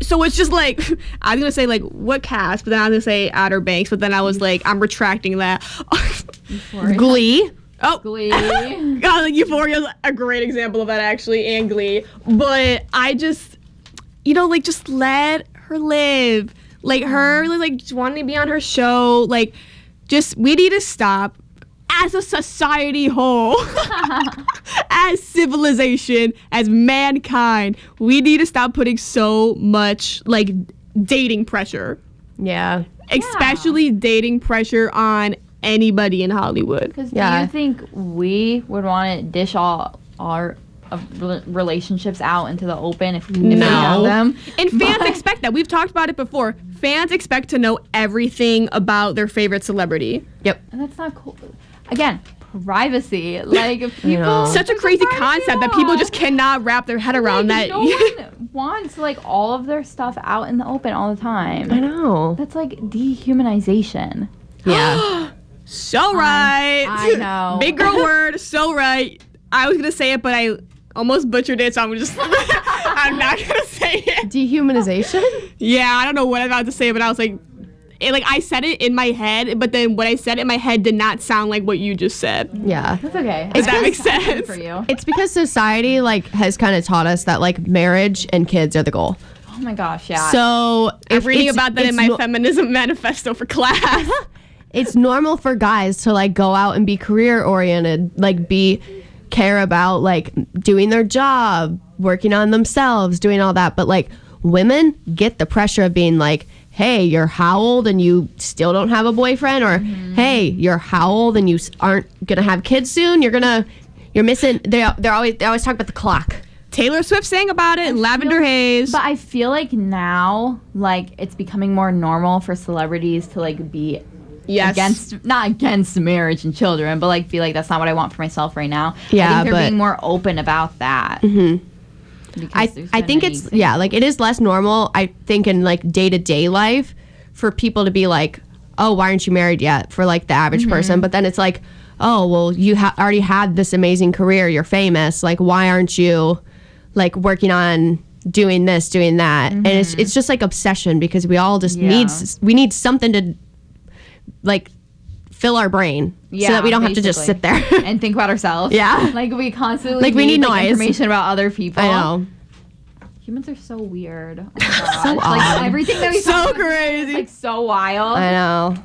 So it's just like, I was gonna say like what cast, but then I was gonna say Outer Banks, but then I was like, I'm retracting that. Glee. Oh, Glee. God, like Euphoria's a great example of that actually, and Glee. But I just, like just let her live. Like her, like just wanting to be on her show. Like, just we need to stop as a society whole, as civilization, as mankind. We need to stop putting so much like dating pressure. Yeah. Especially dating pressure on anybody in Hollywood. Because do you think we would want to dish all our relationships out into the open if we have them? And fans expect that. We've talked about it before. Fans expect to know everything about their favorite celebrity. Yep. And that's not cool. Again, privacy. Like, people... Such a crazy concept that people just cannot wrap their head around. That no one wants, like, all of their stuff out in the open all the time. I know. That's, like, dehumanization. Yeah. So right. I know. Big girl word, so right. I was going to say it, but I almost butchered it, so I'm just... I'm not going to say it. Dehumanization? Yeah, I don't know what I was about to say, but I was like... I said it in my head, but then what I said in my head did not sound like what you just said. Yeah. That's okay. Does that make sense? For you. It's because society, like, has kind of taught us that, like, marriage and kids are the goal. Oh, my gosh, yeah. So... I'm reading about that in my feminism manifesto for class. It's normal for guys to, like, go out and be career-oriented, like, care about, like, doing their job, working on themselves, doing all that. But, like, women get the pressure of being, like, hey, you're how old and you still don't have a boyfriend? Or, hey, you're how old and you aren't going to have kids soon? You're missing, they always talk about the clock. Taylor Swift sang about it in Lavender Haze. But I feel like now, like, it's becoming more normal for celebrities to, like, be not against marriage and children, but, like, feel like that's not what I want for myself right now. Yeah, I think they're being more open about that. I think it's like it is less normal, I think, in like day-to-day life for people to be like, oh, why aren't you married yet, for like the average person. But then it's like, oh, well, you already had this amazing career, you're famous, like, why aren't you like working on doing this, doing that? And it's just like obsession, because we all just need something to like fill our brain so that we don't have to just sit there and think about ourselves. Like, we constantly like we need noise, information about other people. I know. Humans are so weird. Oh my gosh. So like, everything that we talk about crazy. is like so wild. I know.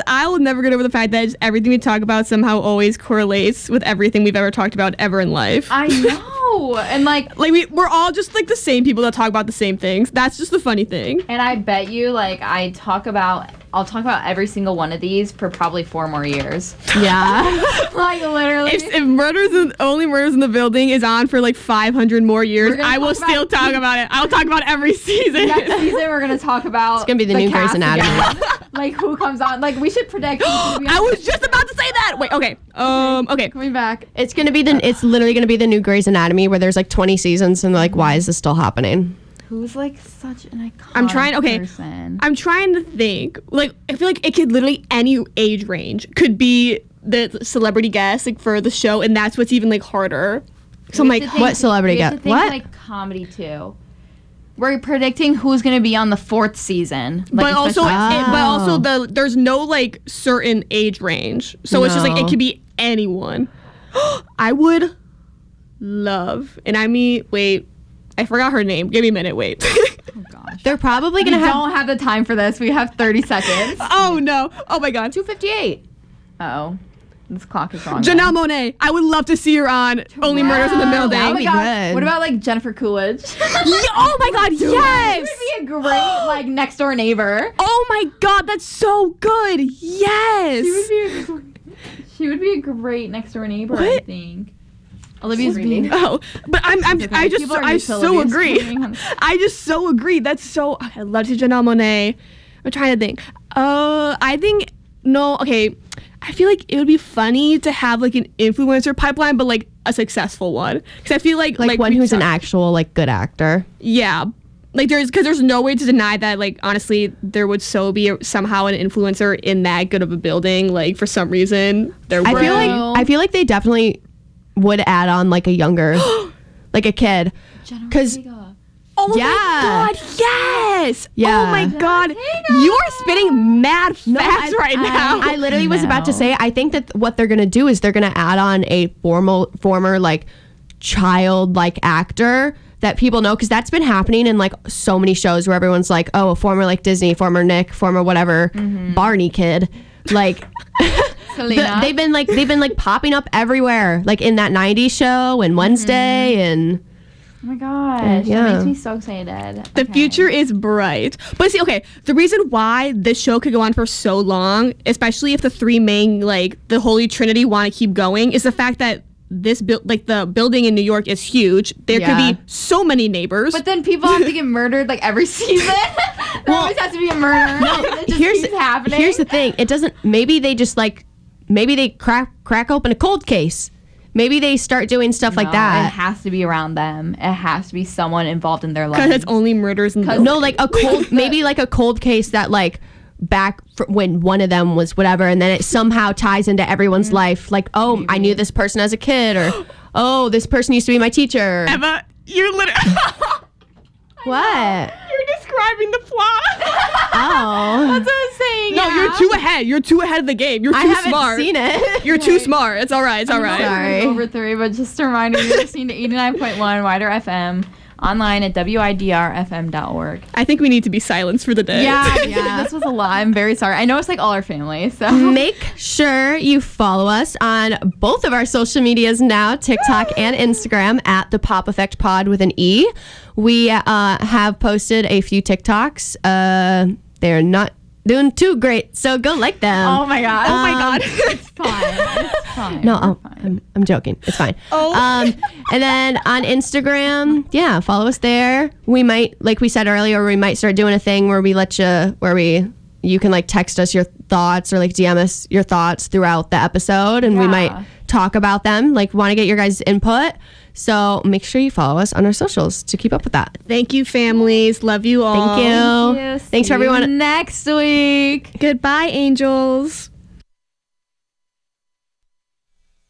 I will never get over the fact that just everything we talk about somehow always correlates with everything we've ever talked about ever in life. I know. And like we're all just like the same people that talk about the same things. That's just the funny thing. And I bet you, like, I'll talk about every single one of these for probably 4 more years. Yeah. Like, literally. If Only Murders in the Building is on for like 500 more years, I will still talk about it. I'll talk about every season. Next season, we're going to talk about it's going to be the new Grey's Anatomy. Like, who comes on. Like, we should predict. I was just about to say that. Wait, okay. Okay. Coming back. It's literally going to be the new Grey's Anatomy, where there's like 20 seasons and like, why is this still happening? Who's like such an iconic person? I'm trying to think. Like, I feel like it could literally any age range could be the celebrity guest, like, for the show, and that's what's even like harder. So I'm like, what celebrity guest? What? Like comedy too. We're predicting who's going to be on the 4th season. Like, but also there's no like certain age range, so it's just like it could be anyone. I would love, and I mean, wait. I forgot her name. Give me a minute. Wait. Oh gosh. They're probably gonna don't have the time for this. We have 30 seconds. Oh no. Oh my god. 2:58. Oh. This clock is wrong. Janelle Monáe. I would love to see her on Only Murders in the Building. That would be good. What about like Jennifer Coolidge? Oh my god, yes! She would be a great like next door neighbor. Oh my god, that's so good. Yes. She would be a great next door neighbor, I think. Olivia's being Oh, but I so agree. I just so agree. That's so I love to Janelle Monáe. I'm trying to think. I think no, okay. I feel like it would be funny to have like an influencer pipeline, but like a successful one. Because I feel like one who's an actual like good actor. Yeah, like there's no way to deny that. Like honestly, there would be somehow an influencer in that good of a building. Like for some reason, I feel like they definitely would add on like a younger, like a kid, because. Oh my god, yes! Yeah. Oh my god, you're spitting mad facts right now. I literally was about to say, I think that what they're gonna do is they're gonna add on a former like child like actor that people know, because that's been happening in like so many shows where everyone's like, oh, a former like Disney, former Nick, former whatever, Barney kid, like. They've been like popping up everywhere, like in that 90s show and Wednesday and. Oh my gosh, that makes me so excited. The future is bright. But see, okay, the reason why this show could go on for so long, especially if the three main, like, the Holy Trinity want to keep going, is the fact that the building in New York is huge. There could be so many neighbors. But then people have to get murdered, like, every season. There always has to be a murder. It just keeps happening. Here's the thing. It doesn't, maybe they crack open a cold case. Maybe they start doing stuff like that. It has to be around them. It has to be someone involved in their life. Because it's only murders and no, like a cold, maybe like a cold case that like back when one of them was whatever, and then it somehow ties into everyone's life. Like, oh, maybe. I knew this person as a kid, or oh, this person used to be my teacher. Emma, you're literally. What? You're describing the plot. Oh. That's what I'm saying. No, you're too ahead. You're too ahead of the game. You're too smart. I haven't seen it. You're too smart. It's all right. It's all right. Sorry. Over 3, but just a reminder, you're listening to 89.1 WIDR FM, online at WIDRFM.org. I think we need to be silenced for the day. Yeah. This was a lot. I'm very sorry. I know it's like all our family, so. Make sure you follow us on both of our social medias now, TikTok and Instagram, at The Pop Effect Pod with an E. We have posted a few TikToks. They're not doing too great, so go like them. Oh my god. It's fine. It's fine. No, I'm joking. It's fine. And then on Instagram, follow us there. We might, like we said earlier, we might start doing a thing where you can like text us your thoughts or like DM us your thoughts throughout the episode, and we might talk about them. Like, want to get your guys' input. So make sure you follow us on our socials to keep up with that. Thank you, families. Love you all. Thank you. Thanks for everyone. Next week. Goodbye, angels.